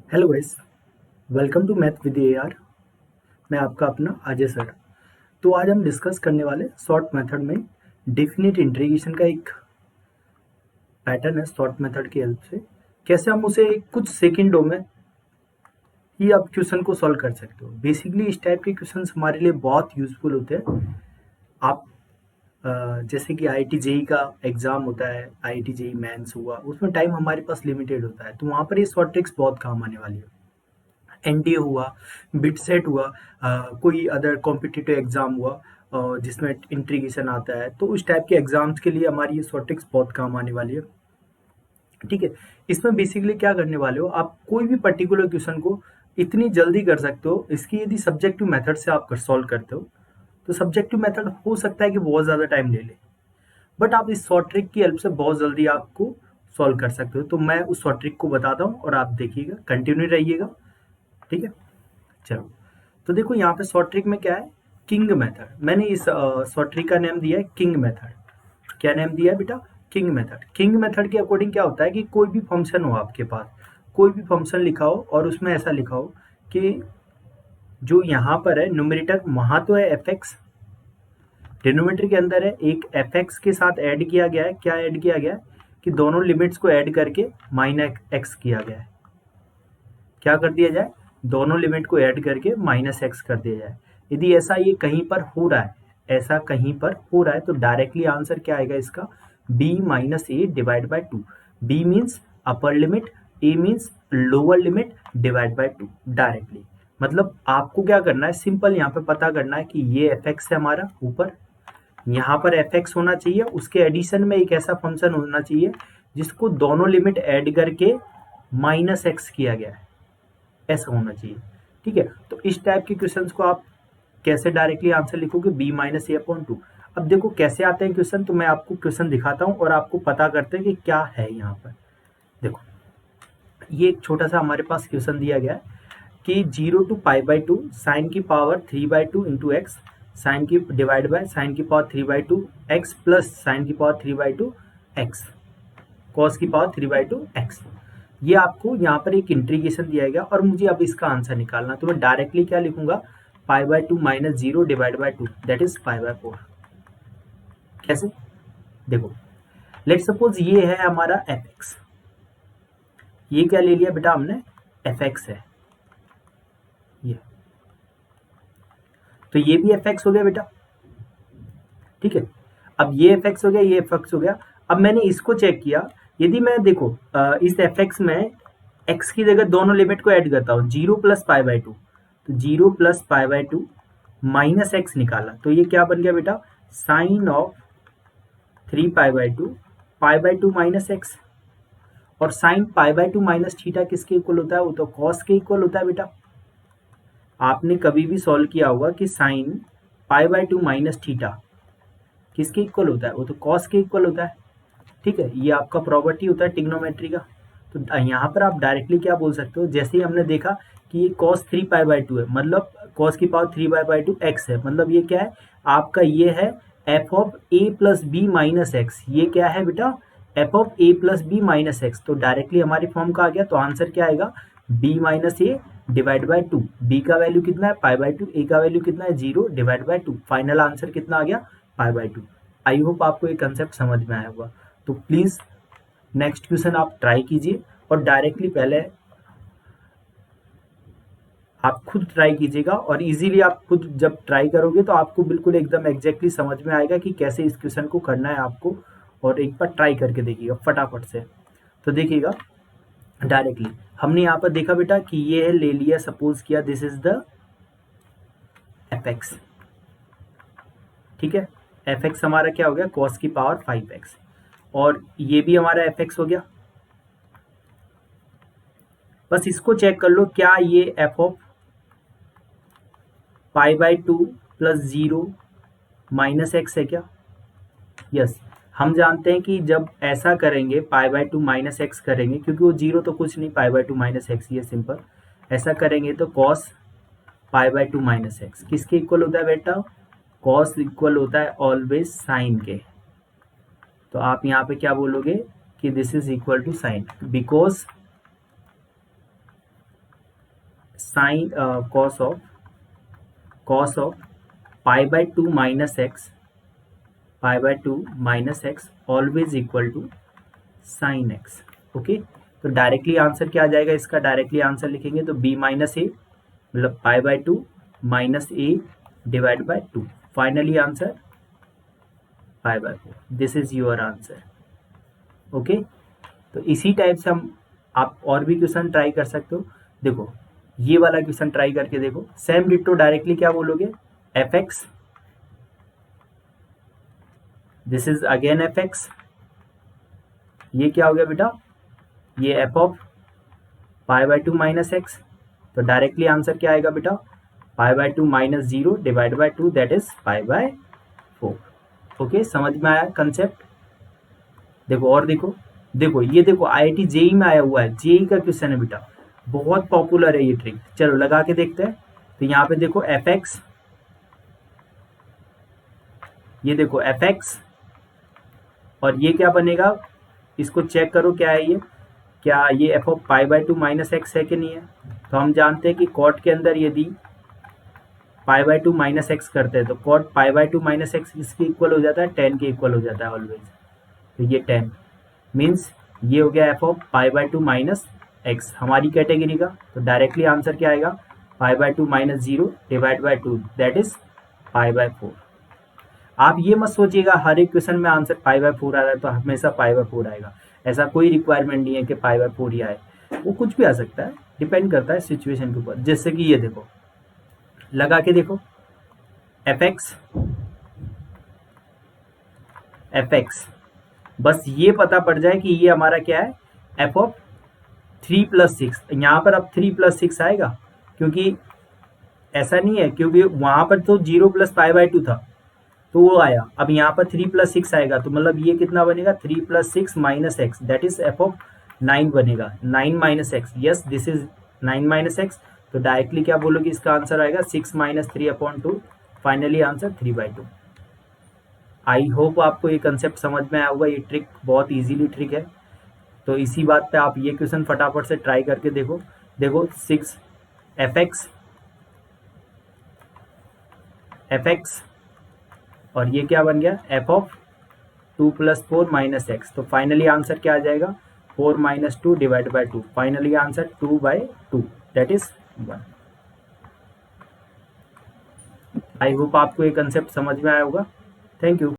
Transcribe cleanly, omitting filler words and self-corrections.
Hello guys, welcome to math with AR. मैं आपका अपना अजय सर। तो आज हम डिस्कस करने वाले शॉर्ट मेथड में डेफिनेट इंटीग्रेशन का एक पैटर्न है। शॉर्ट मेथड की हेल्प से कैसे हम उसे कुछ सेकंडों में ही आप क्वेश्चन को सॉल्व कर सकते हो। बेसिकली इस टाइप के क्वेश्चन हमारे लिए बहुत यूजफुल होते हैं। आप जैसे कि आईआईटी जेई का एग्जाम होता है, आईआईटी जेई मेंस हुआ, उसमें टाइम हमारे पास लिमिटेड होता है, तो वहाँ पर ये शॉर्ट ट्रिक्स बहुत काम आने वाली है। एनडीए हुआ, बिटसेट हुआ, कोई अदर कॉम्पिटिटिव एग्जाम हुआ जिसमें इंटीग्रेशन आता है, तो उस टाइप के एग्जाम्स के लिए हमारी ये शॉर्ट ट्रिक्स बहुत काम आने वाली है। ठीक है। इसमें बेसिकली क्या करने वाले हो, आप कोई भी पर्टिकुलर क्वेश्चन को इतनी जल्दी कर सकते हो। इसकी यदि सब्जेक्टिव मेथड से आप सॉल्व करते हो तो सब्जेक्टिव मेथड हो सकता है कि बहुत ज़्यादा टाइम ले ले, बट आप इस शॉर्ट ट्रिक की हेल्प से बहुत जल्दी आपको सॉल्व कर सकते हो। तो मैं उस शॉर्ट ट्रिक को बताता हूँ और आप देखिएगा, कंटिन्यू रहिएगा। ठीक है, चलो। तो देखो यहाँ पे शॉर्ट ट्रिक में क्या है, किंग मेथड। मैंने इस शॉर्ट ट्रिक का नाम दिया है किंग मेथड। क्या नाम दिया है बेटा? King method. किंग मेथड के अकॉर्डिंग क्या होता है कि कोई भी फंक्शन हो आपके पास, कोई भी फंक्शन लिखा हो और उसमें ऐसा लिखा हो कि जो यहाँ पर है न्यूमरेटर वहाँ तो है एफ एक्स, डिनोमिनेटर के अंदर है एक एफ एक्स के साथ ऐड किया गया है। क्या ऐड किया गया है कि दोनों लिमिट्स को ऐड करके माइनस एक्स किया गया है। क्या कर दिया जाए, दोनों लिमिट को ऐड करके माइनस एक्स कर दिया जाए। यदि ऐसा ये कहीं पर हो रहा है, ऐसा कहीं पर हो रहा है, तो डायरेक्टली आंसर क्या आएगा इसका, b minus A divide by two. B means upper limit, A means lower limit divide by two. Directly मतलब आपको क्या करना है, सिंपल यहाँ पे पता करना है कि ये एफ एक्स है हमारा ऊपर, यहाँ पर एफ एक्स होना चाहिए, उसके एडिशन में एक ऐसा फंक्शन होना चाहिए जिसको दोनों लिमिट ऐड करके माइनस एक्स किया गया है, ऐसा होना चाहिए। ठीक है, तो इस टाइप के क्वेश्चंस को आप कैसे डायरेक्टली आंसर लिखोगे, b माइनस ए अपॉन टू। अब देखो कैसे आते हैं क्वेश्चन, तो मैं आपको क्वेश्चन दिखाता हूँ और आपको पता करते हैं कि क्या है यहाँ पर। देखो ये एक छोटा सा हमारे पास क्वेश्चन दिया गया है कि 0 two pi by two sine की पावर 3/2 इंटू एक्स, साइन की डिवाइड बाय साइन की पावर 3/2 एक्स प्लस साइन की पावर 3/2 एक्स, कॉस की पावर 3/2 एक्स। ये आपको यहाँ पर एक इंटीग्रेशन दिया गया और मुझे अब इसका आंसर निकालना, तो मैं डायरेक्टली क्या लिखूंगा, pi by two minus zero divide by two, that is pi by four. कैसे, देखो लेट सपोज ये है हमारा एफ एक्स, ये क्या ले लिया बेटा हमने, एफ एक्स है ये, तो ये भी एफ एक्स हो गया बेटा। ठीक है, अब ये एफ एक्स हो गया, ये एफ एक्स हो गया। अब मैंने इसको चेक किया, यदि मैं देखो इस एफ एक्स में एक्स की जगह दोनों लिमिट को ऐड करता हूँ, 0 प्लस पाई बाई टू, तो 0 plus pi by two minus x निकाला, तो ये क्या बन गया बेटा, sine of 3 pi by two minus x. और sine pi by two minus theta किसके इक्वल होता है, वो तो कॉस के इक्वल होता है बेटा। आपने कभी भी सॉल्व किया होगा कि sign pi by two minus theta किसके इक्वल होता है, वो तो कॉस के इक्वल होता है। ठीक है, ये आपका प्रॉपर्टी होता है ट्रिग्नोमेट्री का। तो यहाँ पर आप डायरेक्टली क्या बोल सकते हो, जैसे ही हमने देखा कि ये कॉस 3 पाई बाई टू है, मतलब कॉस की power 3 pi by two x है, मतलब ये क्या है आपका, ये है F of A plus B minus x. ये क्या है बेटा, F of A plus B minus x. तो डायरेक्टली हमारी फॉर्म का आ गया, तो आंसर क्या आएगा, B minus A divide by two. B का वैल्यू कितना है, पाई बाई टू, ए का वैल्यू कितना है, 0 divide by to. Final answer कितना आ गया, पाई बाई टू। आई होप आपको ये कंसेप्ट समझ में आया होगा। तो प्लीज़ नेक्स्ट क्वेश्चन आप ट्राई कीजिए और डायरेक्टली पहले आप खुद ट्राई कीजिएगा, और इजीली आप खुद जब ट्राई करोगे तो आपको बिल्कुल एकदम एग्जैक्टली समझ में आएगा कि कैसे इस क्वेश्चन को करना है आपको। और एक बार ट्राई करके देखिएगा फटाफट से। तो देखिएगा डायरेक्टली हमने यहाँ पर देखा बेटा कि ये है, ले लिया, सपोज किया this is the F x. ठीक है, एफ एक्स हमारा क्या हो गया, कॉस की पावर 5x, और ये भी हमारा एफ एक्स हो गया। बस इसको चेक कर लो, क्या ये F of pi by two plus 0 minus x है क्या। यस, हम जानते हैं कि जब ऐसा करेंगे पाई बाई टू माइनस एक्स करेंगे, क्योंकि वो 0 तो कुछ नहीं, पाई बाई टू माइनस एक्स, ये सिंपल। ऐसा करेंगे तो cos pi by two minus x किसके इक्वल होता है बेटा, कॉस इक्वल होता है ऑलवेज साइन के। तो आप यहाँ पे क्या बोलोगे कि this is equal to sine, because sine cos of pi by 2 minus x always equal to sine x. Okay, तो डायरेक्टली आंसर क्या आ जाएगा इसका? डायरेक्टली आंसर लिखेंगे तो b माइनस ए मतलब पाई by 2 minus A divide by 2, finally answer pi by 4। This is your answer. Okay, तो इसी टाइप से आप और भी क्वेश्चन ट्राई कर सकते हो। देखो ये वाला क्वेश्चन ट्राई करके देखो, सेम डिट्टो डायरेक्टली क्या बोलोगे? F x, this is again F x, ये क्या हो गया बेटा? ये F of pi by 2 minus x, तो डायरेक्टली आंसर क्या आएगा बेटा? पाई by 2 minus 0 divide by 2 that is pi by 4। Okay, समझ में आया कंसेप्ट? देखो और देखो ये देखो IIT जेई में आया हुआ है, जेई का क्वेश्चन है बेटा, बहुत पॉपुलर है ये ट्रिक। चलो लगा के देखते हैं। तो यहाँ पे देखो एफ एक्स, ये देखो एफ एक्स, और ये क्या बनेगा? इसको चेक करो क्या है ये, क्या ये F of pi by 2 minus x है कि नहीं है? तो हम जानते हैं कि कॉट के अंदर यदि पाई बाय 2 माइनस एक्स करते हैं तो cot pi by 2 minus x किसके इक्वल हो जाता है? 10 के इक्वल हो जाता है ऑलवेज। तो ये 10 मीन्स ये हो गया F of pi by 2 minus x हमारी कैटेगरी का। तो डायरेक्टली आंसर क्या आएगा? पाई by 2 minus 0 divide by 2 that is pi by 4। आप ये मत सोचिएगा हर एक क्वेश्चन में आंसर पाई बाय 4 आ रहा है तो हमेशा पाई बाय 4 आएगा, ऐसा कोई रिक्वायरमेंट नहीं है कि पाई बाय 4 ही आए, वो कुछ भी आ सकता है, डिपेंड करता है सिचुएशन के ऊपर। जैसे कि ये देखो, लगा के देखो एफ एक्स, बस ये पता पड़ जाए कि ये हमारा क्या है? F of 3 plus 6। यहाँ पर अब 3 प्लस 6 आएगा, क्योंकि ऐसा नहीं है, क्योंकि वहां पर तो 0 प्लस पाई बाय 2 था तो वो आया। अब यहाँ पर 3 प्लस 6 आएगा, तो मतलब ये कितना बनेगा? 3 plus 6 minus x that is F of 9 बनेगा। 9 minus x, yes this is 9 minus x. तो डायरेक्टली क्या बोलोगे? इसका आंसर आएगा 6 minus 3 upon 2, finally answer 3 by 2। I hope आपको ये कंसेप्ट समझ में आया होगा। ये ट्रिक बहुत इजीली ट्रिक है, तो इसी बात पे आप ये क्वेश्चन फटाफट से ट्राई करके देखो। देखो 6 एफ एक्स और ये क्या बन गया? F of 2 plus 4 minus x. तो फाइनली आंसर क्या आ जाएगा? 4 minus 2 divide by 2, finally answer 2 by 2 that is 1। I hope आपको ये कंसेप्ट समझ में आया होगा। Thank you.